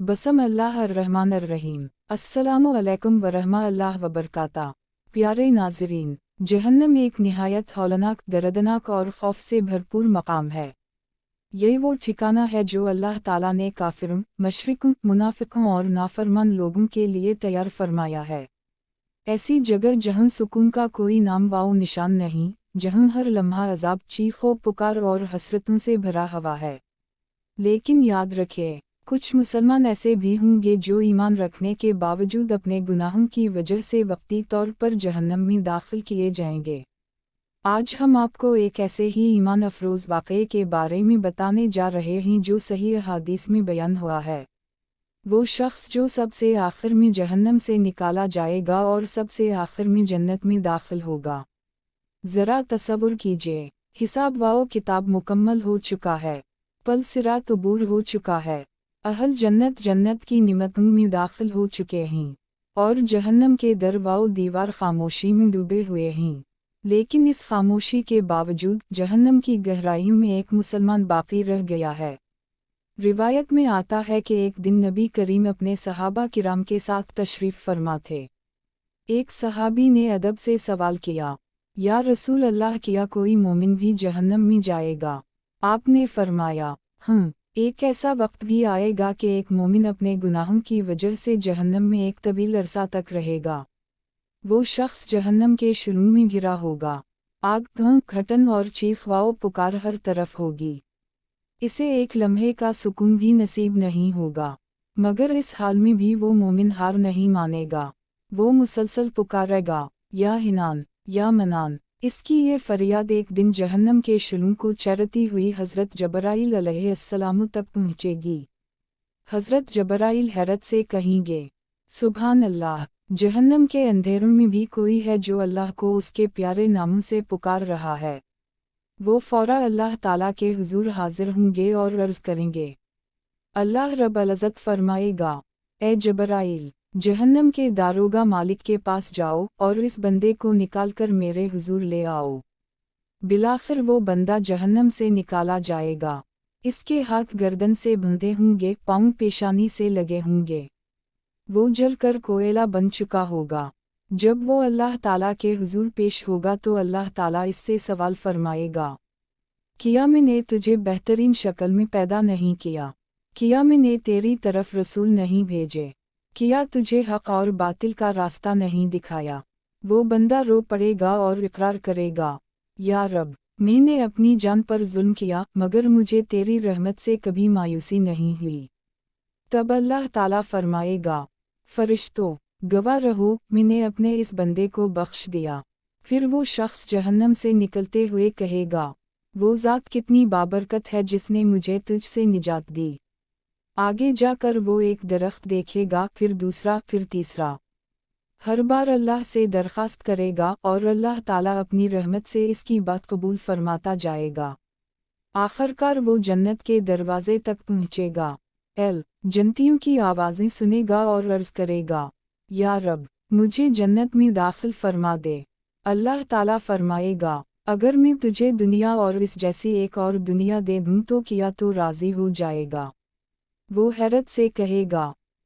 बसम अल्लाह अर्रहमान अर्रहीम। अस्सलामु अलैकुम वरहमतुल्लाह वबरकाता। प्यारे नाज़रीन, जहन्नम एक निहायत हौलनाक, दर्दनाक और खौफ से भरपूर मकाम है। यही वो ठिकाना है जो अल्लाह ताला ने काफिरों, मशरिकों, मुनाफिकों और नाफरमान लोगों के लिए तैयार फरमाया है। ऐसी जगह जहाँ सुकून का कोई नाम वाओ निशान नहीं, जहाँ हर लम्हा अजाब, चीखों पुकार और हसरतों से भरा हुआ है। लेकिन याद रखिए, कुछ मुसलमान ऐसे भी होंगे जो ईमान रखने के बावजूद अपने गुनाहों की वजह से वक्ती तौर पर जहन्नम में दाखिल किए जाएंगे। आज हम आपको एक ऐसे ही ईमान अफरोज़ वाक़ये के बारे में बताने जा रहे हैं जो सही हदीस में बयान हुआ है। वो शख्स जो सबसे आखिर में जहन्नम से निकाला जाएगा और सबसे आखिर में जन्नत में दाखिल होगा। ज़रा तसव्वुर कीजिए, हिसाब वाओ किताब मुकम्मल हो चुका है, पल सिरात उबूर हो चुका है, अहल जन्नत जन्नत की निमतों में दाखिल हो चुके हैं, और जहन्नम के दर वाओ दीवार खामोशी में डूबे हुए हैं। लेकिन इस खामोशी के बावजूद जहन्नम की गहराइयों में एक मुसलमान बाकी रह गया है। रिवायत में आता है कि एक दिन नबी करीम अपने सहाबा किराम के साथ तशरीफ़ फरमा थे। एक सहाबी ने अदब से सवाल किया, या रसूल अल्लाह, किया कोई मोमिन भी जहन्नम में जाएगा? आपने फरमाया, एक ऐसा वक्त भी आएगा कि एक मोमिन अपने गुनाहों की वजह से जहन्नम में एक तवील अरसा तक रहेगा। वो शख्स जहन्नम के शुरू में गिरा होगा। आग, घटन और चीख वाओ पुकार हर तरफ होगी। इसे एक लम्हे का सुकून भी नसीब नहीं होगा। मगर इस हाल में भी वो मोमिन हार नहीं मानेगा। वो मुसलसल पुकारेगा, या हिनान, या मनान। इसकी ये फरियाद एक दिन जहन्नम के शुरू को चरती हुई हज़रत जबराइल अलैहिस्सलाम तक पहुँचेगी। हज़रत जबराइल हैरत से कहेंगे, सुभान अल्लाह, जहन्नम के अंधेरों में भी कोई है जो अल्लाह को उसके प्यारे नामों से पुकार रहा है। वो फ़ौरा अल्लाह ताला के हुजूर हाजिर होंगे और अर्ज़ करेंगे। अल्लाह रब्बुल इज़्ज़त फरमाएगा, ए जबराइल, जहन्नम के दारोगा मालिक के पास जाओ और इस बंदे को निकाल कर मेरे हुजूर ले आओ। बिलाखिर वो बंदा जहन्नम से निकाला जाएगा। इसके हाथ गर्दन से बंधे होंगे, पाँव पेशानी से लगे होंगे। वो जल कर कोयला बन चुका होगा। जब वो अल्लाह ताला के हुजूर पेश होगा तो अल्लाह ताला इससे सवाल फरमाएगा, किया मैंने तुझे बेहतरीन शक्ल में पैदा नहीं किया? किया मैंने तेरी तरफ रसूल नहीं भेजे? किया तुझे हक और बातिल का रास्ता नहीं दिखाया? वो बंदा रो पड़ेगा और इकरार करेगा, या रब, मैंने अपनी जान पर जुल्म किया, मगर मुझे तेरी रहमत से कभी मायूसी नहीं हुई। तब अल्लाह ताला फरमाएगा, फरिश्तों, गवाह रहो, मैंने अपने इस बंदे को बख्श दिया। फिर वो शख्स जहन्नम से निकलते हुए कहेगा, वो ज़ात कितनी बाबरकत है जिसने मुझे तुझसे निजात दी। आगे जाकर वो एक दरख्त देखेगा, फिर दूसरा, फिर तीसरा। हर बार अल्लाह से दरख्वास्त करेगा और अल्लाह ताला अपनी रहमत से इसकी बात कबूल फरमाता जाएगा। आखिरकार वो जन्नत के दरवाजे तक पहुँचेगा। जन्नतियों की आवाज़ें सुनेगा और अर्ज़ करेगा, या रब, मुझे जन्नत में दाखिल फरमा दे। अल्लाह ताला फरमाएगा, अगर मैं तुझे दुनिया और इस जैसी एक और दुनिया दे दूँ तो किया तो राज़ी हो जाएगा? वो हैरत से कहेगा,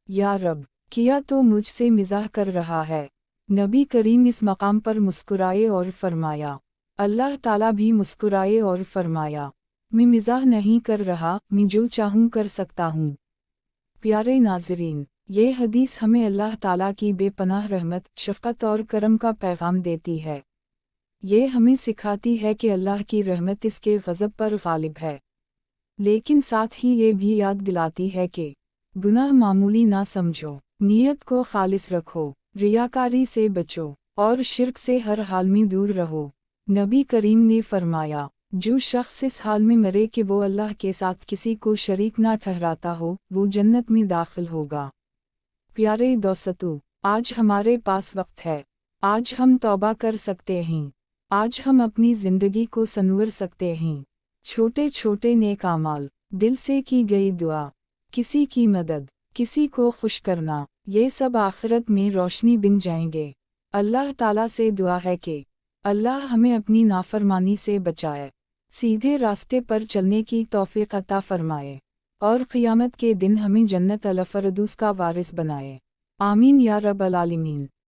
या रब, किया तो मुझसे मिज़ाह कर रहा है। नबी करीम इस मकाम पर मुस्कुराए और फरमाया, अल्लाह ताला भी मुस्कुराए और फरमाया, मैं मिज़ाह नहीं कर रहा, मैं जो चाहूँ कर सकता हूँ। प्यारे नाज़रीन, ये हदीस हमें अल्लाह ताला की बेपनाह रहमत, शफ़क़त और करम का पैगाम देती है। ये हमें सिखाती है कि अल्लाह की रहमत इसके ग़ज़ब पर ग़ालिब है। लेकिन साथ ही ये भी याद दिलाती है कि गुनाह मामूली ना समझो, नीयत को खालिस रखो, रियाकारी से बचो और शिर्क से हर हाल में दूर रहो। नबी करीम ने फरमाया, जो शख्स इस हाल में मरे कि वो अल्लाह के साथ किसी को शरीक ना ठहराता हो, वो जन्नत में दाखिल होगा। प्यारे दोस्तों, आज हमारे पास वक्त है। आज हम तौबा कर सकते हैं। आज हम अपनी ज़िंदगी को संवर सकते हैं। छोटे छोटे नेक आमाल, दिल से की गई दुआ, किसी की मदद, किसी को खुश करना, ये सब आखिरत में रोशनी बन जाएंगे। अल्लाह ताला से दुआ है कि अल्लाह हमें अपनी नाफरमानी से बचाए, सीधे रास्ते पर चलने की तौफीक अता फरमाए اور قیامت کے دن ہمیں جنت الفردوس کا وارث بنائے، آمین یا رب العالمین۔